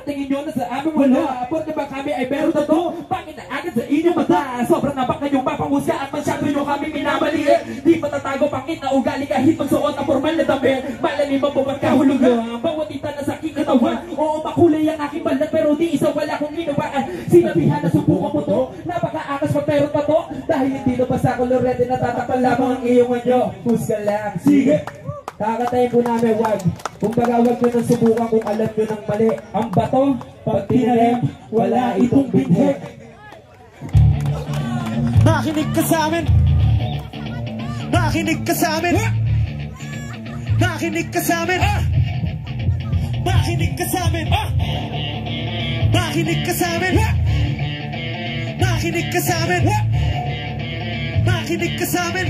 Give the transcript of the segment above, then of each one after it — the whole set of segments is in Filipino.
tingin nyo na sa amin wala. Porque ba kami ay meron na to? Bakit na agad sa inyong mata? Sobrang napak na yung mapangusga at masyado nyo kami minamaliit. Di matatago pangit na ugali kahit magsuot ang formal na damit. Malami mabuwag kahulugan, bawat ita na sa aking katawan. Oo, makulay ang aking balat pero di isa wala kong ginawaan. Sinabihan na subukan mo to, napaka-akas magperot pa to. Dahil hindi na pa sa kolorete natatakpan lamang ang iyong anyo. Husga lang, sige! Kakatayin po namin, wag. Kung baga wag nyo nang subukan kung alam nyo ng mali. Ang bato, pag tinalim, wala itong binhi. Nakinig ka sa amin. Nakinig ka sa amin. Nakinig ka sa amin. Nakinig ka sa amin. Nakinig ka sa amin. Nakinig ka sa amin. Nakinig ka sa amin.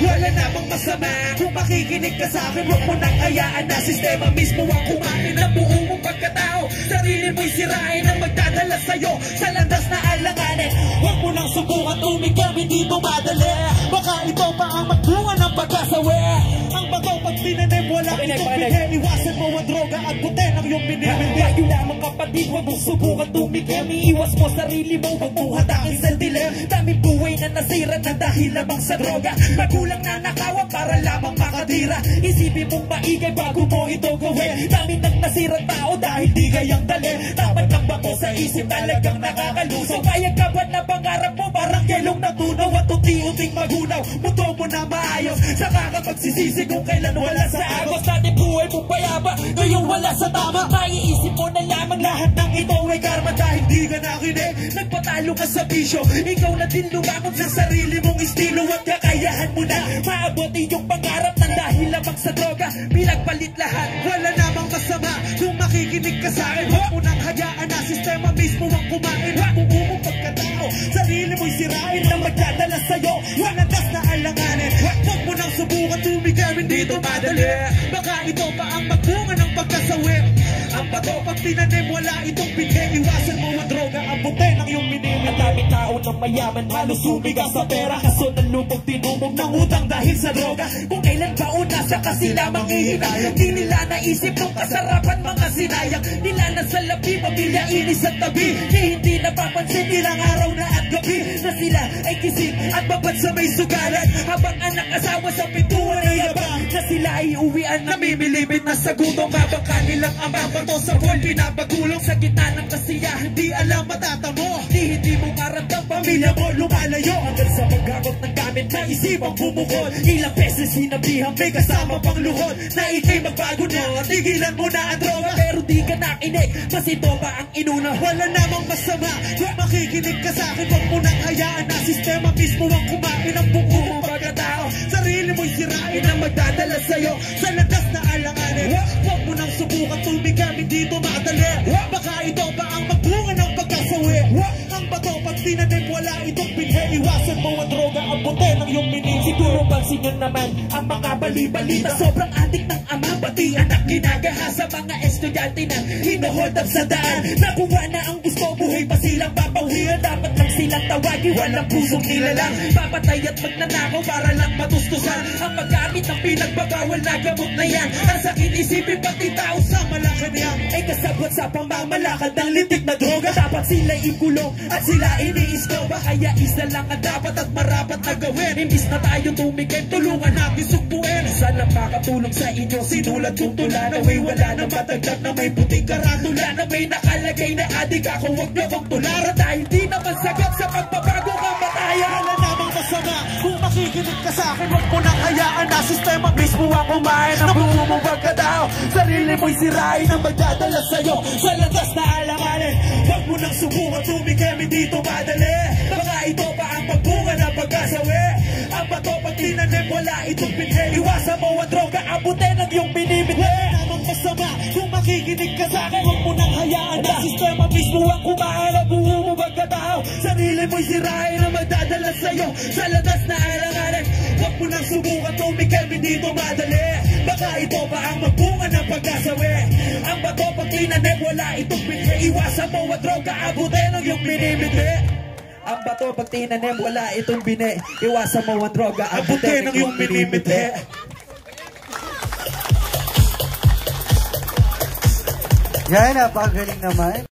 Wala namang masama kung makikinig ka sa akin. Huwag mo nang hayaan na sistema mismo ang kumain ng buo mong pagkatao. Sarili mo'y sirain ang magdadala sa'yo sa landas na alanganin. Huwag mo nang subukan tumigam, hindi tumadali. Baka ito pa ang magbunga ng pagkasawi. Ang bato pag tinanim, wala itong bigay. Iwasan mo ang droga at puti ng iyong binibili. Kayo lamang kapatid, huwag mong subukan tumigam. Iiwas mo sarili mo, huwag mong hatakin sa dilim. Daming buhay na nasira na dahil lamang sa droga. Magulang na nakawa para lamang makatira. Isipin mong maigay bago mo ito gawin. Dami nang nasirang tao dahil di gayang dali. Dapat ng bato sa isip talagang nakakaluso. Payag ka ba na pangarap mo parang gelong natunaw at unti-unting magunaw. Muto mo na maayos, saka ka pagsisisi kung kailan wala sa agos. Dati buhay mo payaba, ngayong wala sa tama. Maiisip mo na lamang lahat ng ito ay karma. Dahil di ka nakinig, nagpatalo ka sa bisyo. Ikaw na din lumangon sa sarili mong estilo at kakayahan mo na maabot iyong pangarap na dahil lamang sa droga. Pinagpalit lahat, wala namang masama kung makikinig ka sa akin. Huwag mo nang hayaan na sistema mismo ang kumain. Huwag mo umong pagkatao, sarili mo'y sirain na magdadala sa'yo walandas na alanganin. Huwag mo nang subukan tumigam, hindi tumadali. Baka ito pa ang magbunga ng pagkasawi. Ang bato pag tinanim, wala itong binhi. Iwasan mo ang droga, ang buti ng iyong minimili. Ang daming tao ng mayaman, halos sumiga sa pera. Kaso ng lubog tinumog ng utang dahil sa droga. Kung kailan pa una sa kasi lamang ihinayang. Di nila naisip ng kasarapan mga sinayang. Nila na sa labi, pamilya inis at tabi. Di hindi napapansin ilang araw na at gabi na sila ay kising at babad sa may sugalan. Habang anak asawa sa pintuan ay abang na sila ay uwian na mimilimit na sa gutong. Habang kanilang ama bato sa buwan pinapagulong sa gitna ng kasiyahan. Di alam matatamo, di hindi mo maramdam pamilya mo lumalayo. Hanggang sa paggamot ng gamit na isipang bumukod. Ilang beses sinabihan may kasama pang luhod na ikay magbago na, tigilan mo na ang droga. Pero di ka nakinig, mas ito pa ang inuna. Wala namang masama kung makikinig ka sa akin. Huwag mo nang hayaan na sistema mismo ang kumain ng buo mong pagkatao. Sarili mo'y sirain na magdadala sa'yo sa landas na alanganin. Huwag mo nang subukan tumigam, hindi tumadali. Baka ito pa ang magbunga ng pagkasawi. Ang bato pag tinanim, wala itong binhi. Iwasan mo ang droga, ang buti ng iyong minin. Siguro pansin nyo naman ang mga bali-balita. Sobrang adik ng ama, pati anak ginagaha sa mga estudyante na hinohold up sa daan. Nakuha na ang gusto, buhay pa silang papawihan. Dapat lang silang tawagi, walang pusong nilalang. Papatay at magnanakaw para lang matustusan. Ang paggamit ng pinagbabawal na gamot na yan. Ang sakit isipin pati tao sa Malacanang ay kasabot sa pamamalakad ng litik na droga. Dapat sila ikulong at sila iniiskoba. Kaya isa lang ang dapat at marapat na gawin. Imbis na tayo tumigay, tulungan natin sukpuin. Sana makatulong sa inyo, sinulat yung tula na may wala na matagdag na may puting karatula na may nakalagay na adik ako. Huwag na kong tulara dahil di naman sagat sa pagbabago kamatayan. Wala namang masama kung makikinig ka sa akin. Huwag mo nang hayaan na sistema mismo ang kumain ng buo mong pagkatao. Sarili mo'y sirain ang magdadala sa'yo sa landas na alanganin. Huwag mo nang subukan tumigam, hindi tumadali. Baka ito pa ang magbunga ng pagkasawi. Ang bato pag tinanim, wala itong binhi. Iwasan mo ang droga, abutin ang iyong binibili. Wala namang masama kung makikinig ka sa akin. Huwag mo nang hayaan na sistema mismo ang kumain ng buo mong pagkatao. Sarili mo'y sirain ang magdadala sa'yo sa landas na alanganin. Huwag mo nang subukan tumigam, hindi tumadali. Baka ito pa ang magbunga ng pagkasawi. Ang bato pag tinanim, wala itong binhi. Iwasan mo ang droga, abutin ang iyong binibili. Ang bato pag tinanim, wala itong binhi. Iwasan mo ang droga, abutin ang iyong binibili. Yan, napakagaling naman.